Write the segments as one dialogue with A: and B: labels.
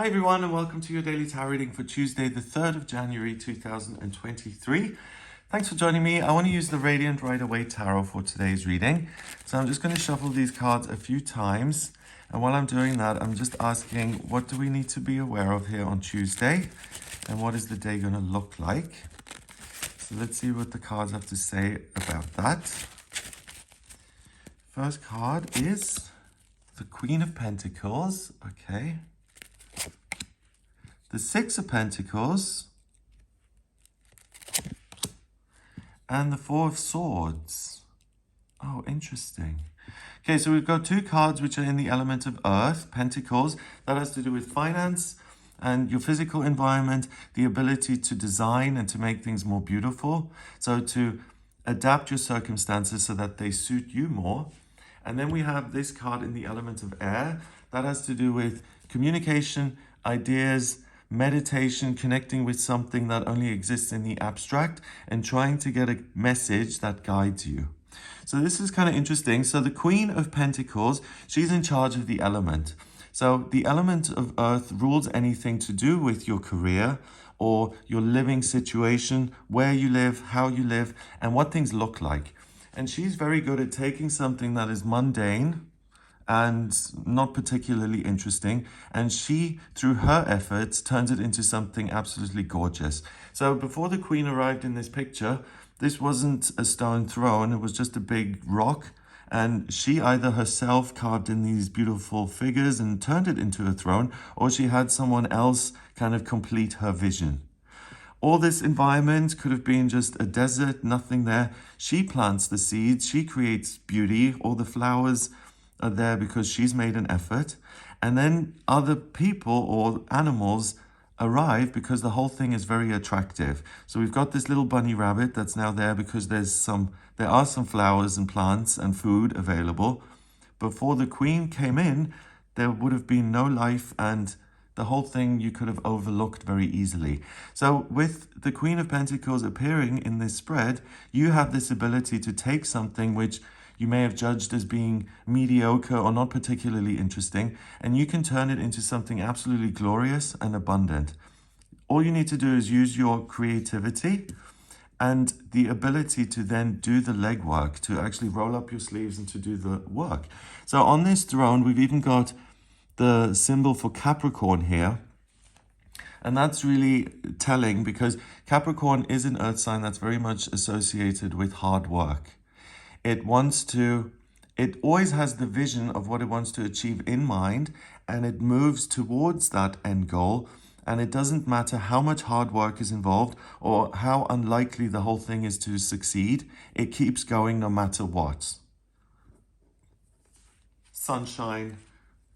A: Hi everyone and welcome to your daily tarot reading for Tuesday the 3rd of January 2023. Thanks for joining me. I want to use the Radiant Right Away Tarot for today's reading. So I'm just going to shuffle these cards a few times, and while I'm doing that I'm just asking, what do we need to be aware of here on Tuesday and what is the day going to look like? So let's see what the cards have to say about that. First card is the Queen of Pentacles. Okay. The Six of Pentacles, and the Four of Swords. Oh, interesting. Okay, so we've got two cards which are in the element of Earth, Pentacles. That has to do with finance and your physical environment, the ability to design and to make things more beautiful. So to adapt your circumstances so that they suit you more. And then we have this card in the element of Air. That has to do with communication, ideas, meditation, connecting with something that only exists in the abstract, and trying to get a message that guides you. So this is kind of interesting. So the Queen of Pentacles, she's in charge of the element. So the element of Earth rules anything to do with your career or your living situation, where you live, how you live, and what things look like. And she's very good at taking something that is mundane and not particularly interesting, and she, through her efforts, turns it into something absolutely gorgeous. So before the Queen arrived in this picture, this wasn't a stone throne, it was just a big rock, and she either herself carved in these beautiful figures and turned it into a throne, or she had someone else kind of complete her vision. All this environment could have been just a desert, nothing there. She plants the seeds, she creates beauty, all the flowers are there because she's made an effort, and then other people or animals arrive because the whole thing is very attractive. So we've got this little bunny rabbit that's now there because there are some flowers and plants and food available. Before the Queen came in, there would have been no life, and the whole thing you could have overlooked very easily. So with the Queen of Pentacles appearing in this spread, you have this ability to take something which you may have judged as being mediocre or not particularly interesting, and you can turn it into something absolutely glorious and abundant. All you need to do is use your creativity and the ability to then do the legwork, to actually roll up your sleeves and to do the work. So on this throne, we've even got the symbol for Capricorn here. And that's really telling because Capricorn is an earth sign that's very much associated with hard work. It always has the vision of what it wants to achieve in mind, and it moves towards that end goal. And it doesn't matter how much hard work is involved or how unlikely the whole thing is to succeed. It keeps going no matter what. Sunshine,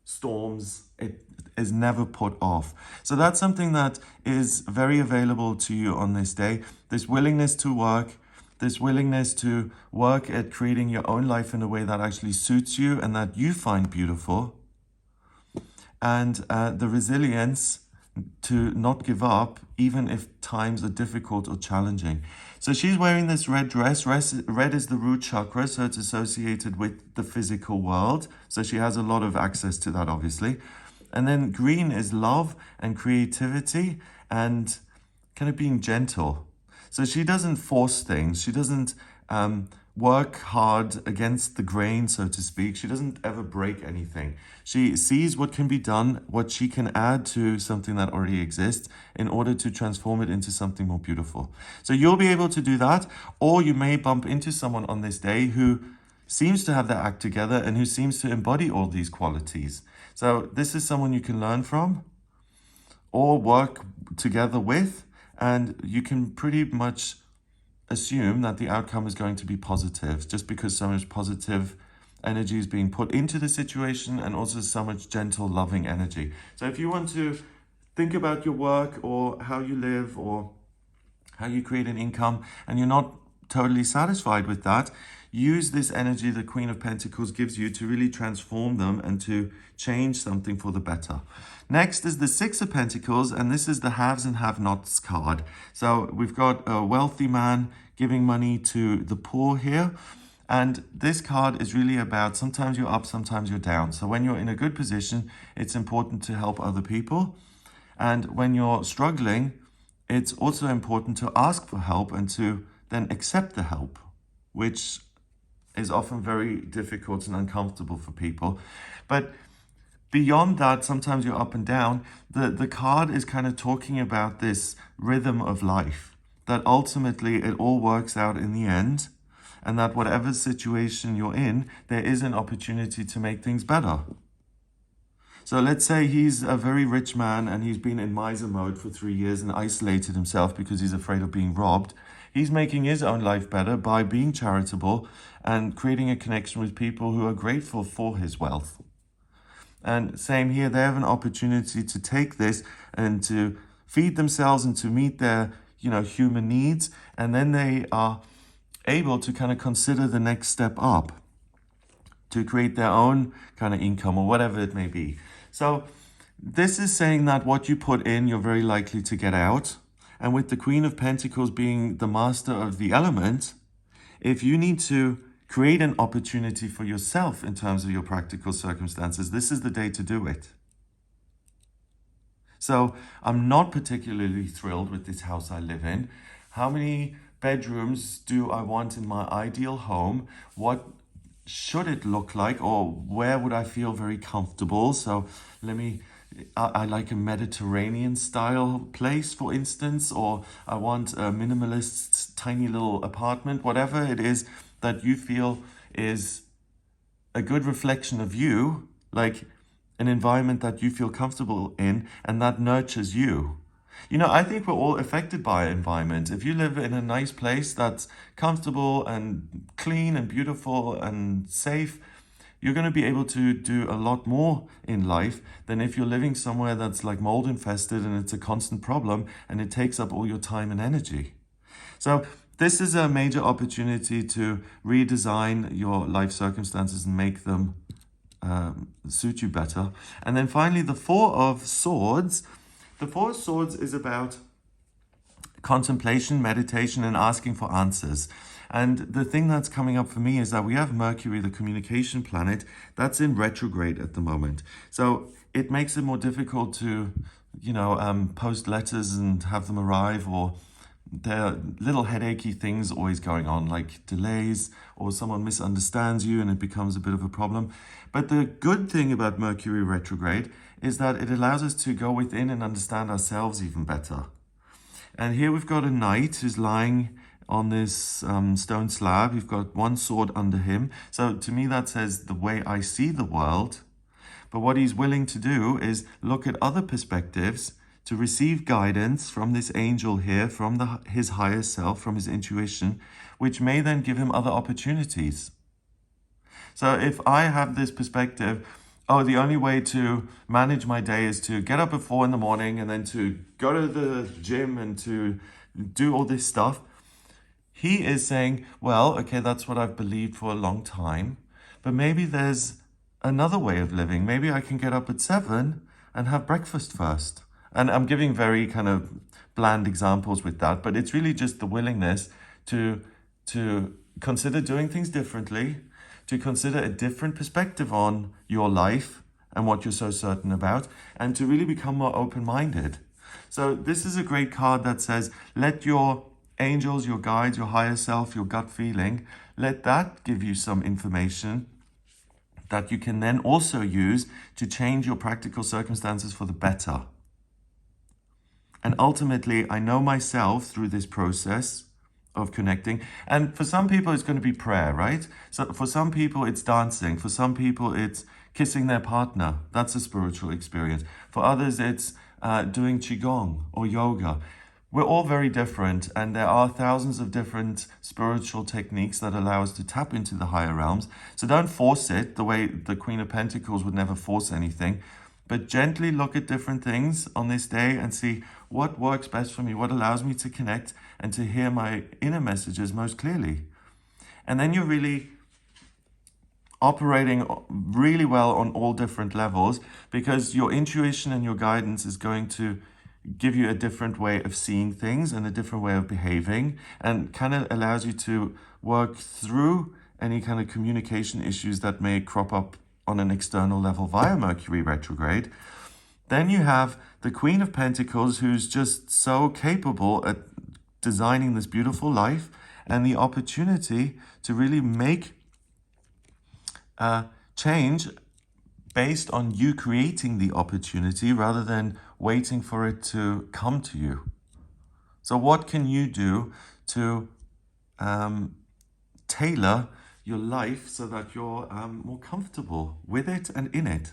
A: storms, it is never put off. So that's something that is very available to you on this day. This willingness to work, this willingness to work at creating your own life in a way that actually suits you and that you find beautiful. And the resilience to not give up, even if times are difficult or challenging. So she's wearing this red dress. Red is the root chakra, so it's associated with the physical world. So she has a lot of access to that, obviously. And then green is love and creativity and kind of being gentle. So she doesn't force things. She doesn't work hard against the grain, so to speak. She doesn't ever break anything. She sees what can be done, what she can add to something that already exists in order to transform it into something more beautiful. So you'll be able to do that, or you may bump into someone on this day who seems to have their act together and who seems to embody all these qualities. So this is someone you can learn from or work together with, and you can pretty much assume that the outcome is going to be positive just because so much positive energy is being put into the situation and also so much gentle, loving energy. So if you want to think about your work or how you live or how you create an income and you're not totally satisfied with that, use this energy the Queen of Pentacles gives you to really transform them and to change something for the better. Next is the Six of Pentacles, and this is the haves and have-nots card. So we've got a wealthy man giving money to the poor here. And this card is really about sometimes you're up, sometimes you're down. So when you're in a good position, it's important to help other people. And when you're struggling, it's also important to ask for help and to then accept the help, which is often very difficult and uncomfortable for people. But beyond that, sometimes you're up and down. The card is kind of talking about this rhythm of life, that ultimately it all works out in the end, and that whatever situation you're in, there is an opportunity to make things better. So let's say he's a very rich man and he's been in miser mode for 3 years and isolated himself because he's afraid of being robbed. He's making his own life better by being charitable and creating a connection with people who are grateful for his wealth. And same here, they have an opportunity to take this and to feed themselves and to meet their, human needs. And then they are able to kind of consider the next step up to create their own kind of income or whatever it may be. So this is saying that what you put in, you're very likely to get out. And with the Queen of Pentacles being the master of the element, if you need to create an opportunity for yourself in terms of your practical circumstances, this is the day to do it. So I'm not particularly thrilled with this house I live in. How many bedrooms do I want in my ideal home? What should it look like, or where would I feel very comfortable? So I like a Mediterranean style place, for instance, or I want a minimalist tiny little apartment, whatever it is that you feel is a good reflection of you, like an environment that you feel comfortable in and that nurtures you. I think we're all affected by environment. If you live in a nice place that's comfortable and clean and beautiful and safe, you're going to be able to do a lot more in life than if you're living somewhere that's like mold infested and it's a constant problem and it takes up all your time and energy. So this is a major opportunity to redesign your life circumstances and make them suit you better. And then finally, the Four of Swords. The Four of Swords is about contemplation, meditation, and asking for answers. And the thing that's coming up for me is that we have Mercury, the communication planet, that's in retrograde at the moment. So it makes it more difficult to, post letters and have them arrive, or there are little headachy things always going on, like delays, or someone misunderstands you and it becomes a bit of a problem. But the good thing about Mercury retrograde is that it allows us to go within and understand ourselves even better. And here we've got a knight who's lying on this stone slab. You've got one sword under him. So to me that says the way I see the world. But what he's willing to do is look at other perspectives to receive guidance from this angel here, from his higher self, from his intuition, which may then give him other opportunities. So if I have this perspective, the only way to manage my day is to get up at 4 a.m. and then to go to the gym and to do all this stuff. He is saying, well, okay, that's what I've believed for a long time, but maybe there's another way of living. Maybe I can get up at 7 and have breakfast first. And I'm giving very kind of bland examples with that, but it's really just the willingness to consider doing things differently, to consider a different perspective on your life and what you're so certain about, and to really become more open-minded. So this is a great card that says, let your angels, your guides, your higher self, your gut feeling, let that give you some information that you can then also use to change your practical circumstances for the better. And ultimately, I know myself through this process of connecting. And for some people, it's going to be prayer, right? So for some people, it's dancing. For some people, it's kissing their partner. That's a spiritual experience. For others, it's doing Qigong or yoga. We're all very different, and there are thousands of different spiritual techniques that allow us to tap into the higher realms. So don't force it the way the Queen of Pentacles would never force anything. But gently look at different things on this day and see what works best for me, what allows me to connect and to hear my inner messages most clearly. And then you're really operating really well on all different levels, because your intuition and your guidance is going to give you a different way of seeing things and a different way of behaving, and kind of allows you to work through any kind of communication issues that may crop up on an external level via Mercury retrograde. Then you have the Queen of Pentacles, who's just so capable at designing this beautiful life and the opportunity to really make change based on you creating the opportunity rather than waiting for it to come to you. So what can you do to tailor your life so that you're more comfortable with it and in it?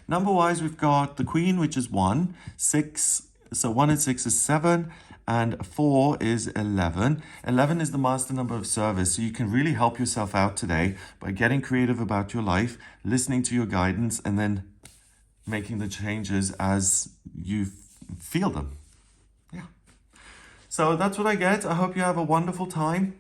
A: Number-wise, we've got the Queen, which is 1, 6. So 1 and 6 is 7, and 4 is 11. 11 is the master number of service. So you can really help yourself out today by getting creative about your life, listening to your guidance, and then making the changes as you feel them. Yeah. So that's what I get. I hope you have a wonderful time.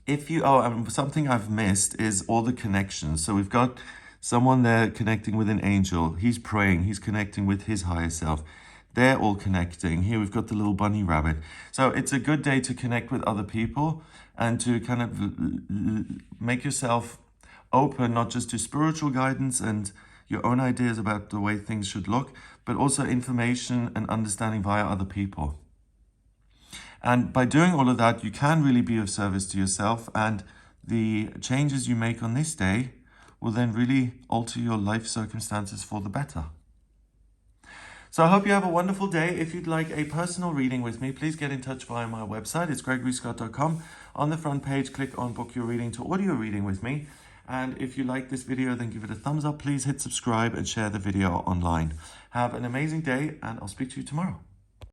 A: If you, something I've missed is all the connections. So we've got someone there connecting with an angel. He's praying. He's connecting with his higher self. They're all connecting. Here we've got the little bunny rabbit. So it's a good day to connect with other people and to kind of make yourself open, not just to spiritual guidance and your own ideas about the way things should look, but also information and understanding via other people. And by doing all of that, you can really be of service to yourself, and the changes you make on this day will then really alter your life circumstances for the better. So I hope you have a wonderful day. If you'd like a personal reading with me, please get in touch via my website. It's gregoryscott.com. On the front page, click on Book Your Reading to audio reading with me. And if you like this video, then give it a thumbs up. Please hit subscribe and share the video online. Have an amazing day, and I'll speak to you tomorrow.